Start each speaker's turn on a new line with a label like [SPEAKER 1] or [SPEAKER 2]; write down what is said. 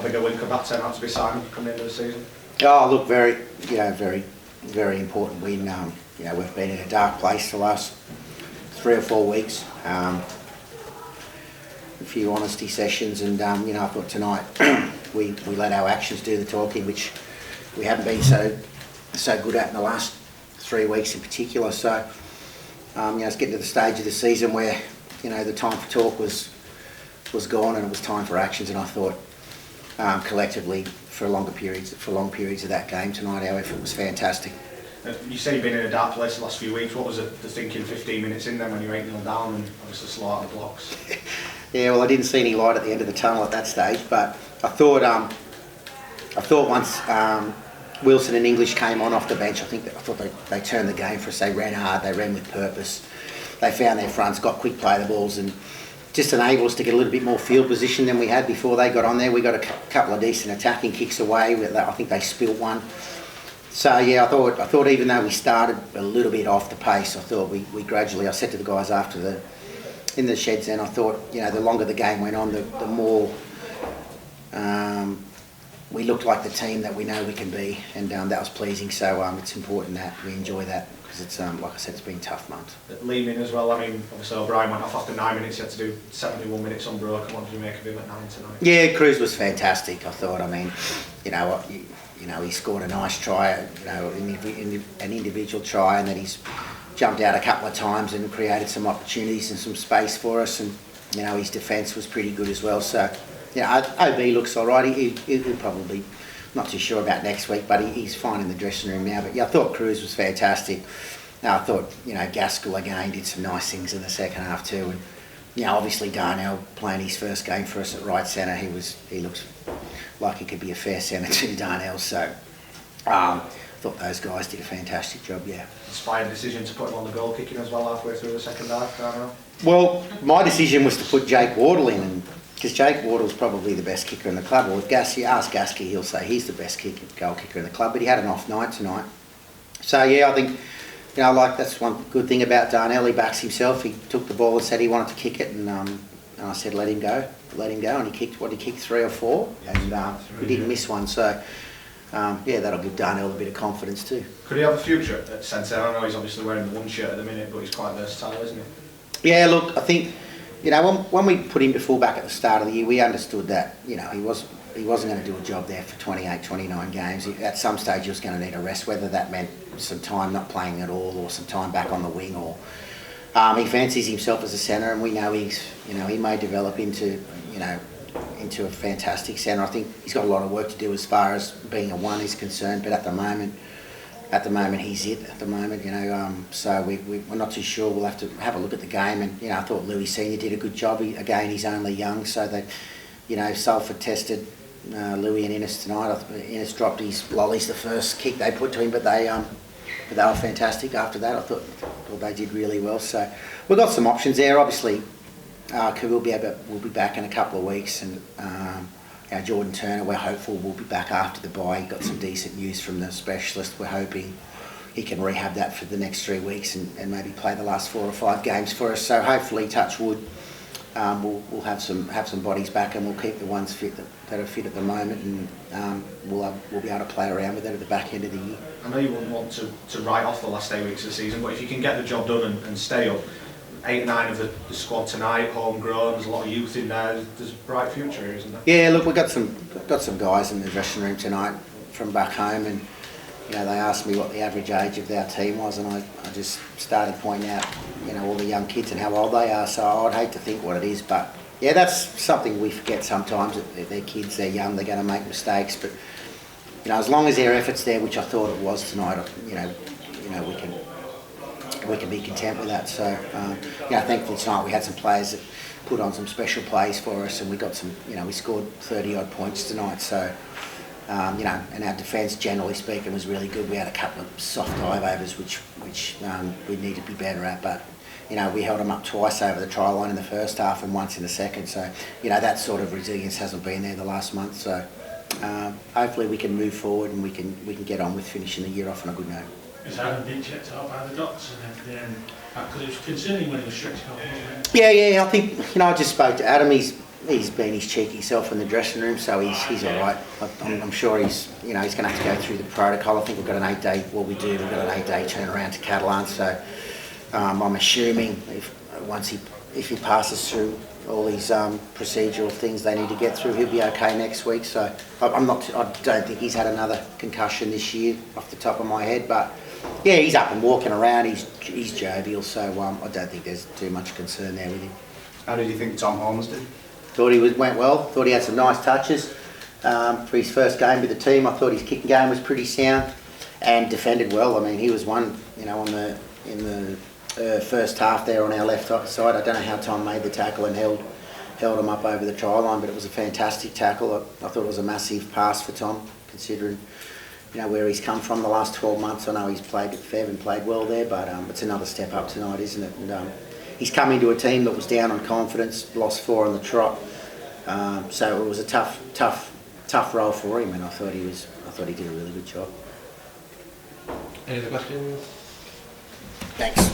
[SPEAKER 1] How big a win could that turn out to be, Simon, coming into the season?
[SPEAKER 2] Oh, look, very important win. We've been in a dark place the last 3 or 4 weeks. A few honesty sessions, and I thought tonight we let our actions do the talking, which we haven't been so good at in the last 3 weeks in particular. So it's getting to the stage of the season where the time for talk was gone, and it was time for actions. And I thought collectively for long periods of that game tonight, our effort was fantastic.
[SPEAKER 1] You say you've been in a dark place the last few weeks. What was the thinking 15 minutes in then when you're 8-0 down and obviously slow out the blocks?
[SPEAKER 2] Yeah, well, I didn't see any light at the end of the tunnel at that stage, but I thought once Wilson and English came on off the bench, I thought they turned the game for us. They ran hard, they ran with purpose. They found their fronts, got quick play the balls, and just enabled us to get a little bit more field position than we had before they got on there. We got a couple of decent attacking kicks away. I think they spilt one. So yeah, I thought even though we started a little bit off the pace, I thought we gradually. I said to the guys in the sheds then, I thought the longer the game went on, the more we looked like the team that we know we can be, and that was pleasing. So it's important that we enjoy that, because it's like I said, it's been a tough month.
[SPEAKER 1] Leaving as well. I mean, obviously O'Brien went off after 9 minutes. He had to do 71 minutes unbroken. What did you make of him at 9 tonight?
[SPEAKER 2] Yeah, Cruz was fantastic. I thought. I mean, he scored a nice try. An individual try, and then he's jumped out a couple of times and created some opportunities and some space for us. And his defence was pretty good as well. So. OB looks all right. He'll probably, not too sure about next week, but he's fine in the dressing room now. But yeah, I thought Cruz was fantastic. I thought Gaskell again did some nice things in the second half too. And obviously Darnell playing his first game for us at right centre, he looks like he could be a fair centre to Darnell. So I thought those guys did a fantastic job. Yeah.
[SPEAKER 1] Inspired decision to put him on the goal kicking as well halfway through the second half, Darnell?
[SPEAKER 2] Well, my decision was to put Jake Wardle in, because Jake Wardle's probably the best kicker in the club. Or if you ask Gasky, he'll say he's the best goal kicker in the club, but he had an off night tonight. So yeah, I think that's one good thing about Darnell. He backs himself. He took the ball and said he wanted to kick it, and I said let him go, and he kicked 3 or 4, and he didn't miss one. So that'll give Darnell a bit of confidence too.
[SPEAKER 1] Could he have a future at centre? I know he's obviously wearing the one shirt at the minute, but he's quite versatile, isn't he?
[SPEAKER 2] Yeah, look, I think. When we put him to fullback at the start of the year, we understood that, he wasn't going to do a job there for 28, 29 games. At some stage, he was going to need a rest, whether that meant some time not playing at all or some time back on the wing. Or he fancies himself as a centre, and we know he may develop into a fantastic centre. I think he's got a lot of work to do as far as being a one is concerned, but at the moment he's it. So we're not too sure. We'll have to have a look at the game, and I thought Louis Senior did a good job. He's only young, so that Salford tested Louis and Innes tonight. Innes dropped his lollies the first kick they put to him, but they were fantastic after that. I thought they did really well. So we've got some options there. Obviously, we'll be back in a couple of weeks, and. Jordan Turner, we're hopeful will be back after the bye. Got some decent news from the specialist. We're hoping he can rehab that for the next 3 weeks and maybe play the last 4 or 5 games for us. So hopefully, touch wood, we'll have some bodies back, and we'll keep the ones fit that are fit at the moment, and we'll be able to play around with it at the back end of the year.
[SPEAKER 1] I know you wouldn't want to write off the last 8 weeks of the season, but if you can get the job done and stay up, 8 or 9 of the squad tonight, homegrown, there's a lot of youth in there. There's a bright future here, isn't there?
[SPEAKER 2] Yeah, look, we've got some guys in the dressing room tonight from back home, and they asked me what the average age of our team was, and I just started pointing out all the young kids and how old they are. So I'd hate to think what it is, but yeah, that's something we forget sometimes. That they're kids, they're young, they're going to make mistakes, but as long as their effort's there, which I thought it was tonight, we can be content with that. So, thankfully tonight we had some players that put on some special plays for us, and we got some, we scored 30 odd points tonight. So, and our defence, generally speaking, was really good. We had a couple of soft dive-overs, which we need to be better at, but we held them up twice over the try line in the first half and once in the second. So, that sort of resilience hasn't been there the last month. So, hopefully we can move forward and we can get on with finishing the year off on a good note.
[SPEAKER 3] Is Adam being checked out by the doctors and everything? Because it was concerning when he was stretching off, wasn't it?
[SPEAKER 2] Yeah. I think I just spoke to Adam. He's he's been his cheeky self in the dressing room, so he's all right. I'm sure he's going to have to go through the protocol. I think we've got an 8-day. Well, we've got an 8-day turnaround to Catalan, so I'm assuming if he passes through all these procedural things they need to get through, he'll be okay next week. So I don't think he's had another concussion this year off the top of my head, but yeah, he's up and walking around. He's jovial, so I don't think there's too much concern there with him.
[SPEAKER 4] How did you think Tom Holmes did?
[SPEAKER 2] Thought he went well. Thought he had some nice touches for his first game with the team. I thought his kicking game was pretty sound and defended well. I mean, he was one, in the first half there on our left side. I don't know how Tom made the tackle and held him up over the try line, but it was a fantastic tackle. I thought it was a massive pass for Tom, considering where he's come from the last 12 months. I know he's played at Fev and played well there, but it's another step up tonight, isn't it? And he's come into a team that was down on confidence, lost 4 on the trot, so it was a tough role for him, and I thought he did a really good job.
[SPEAKER 5] Any other questions?
[SPEAKER 2] Thanks.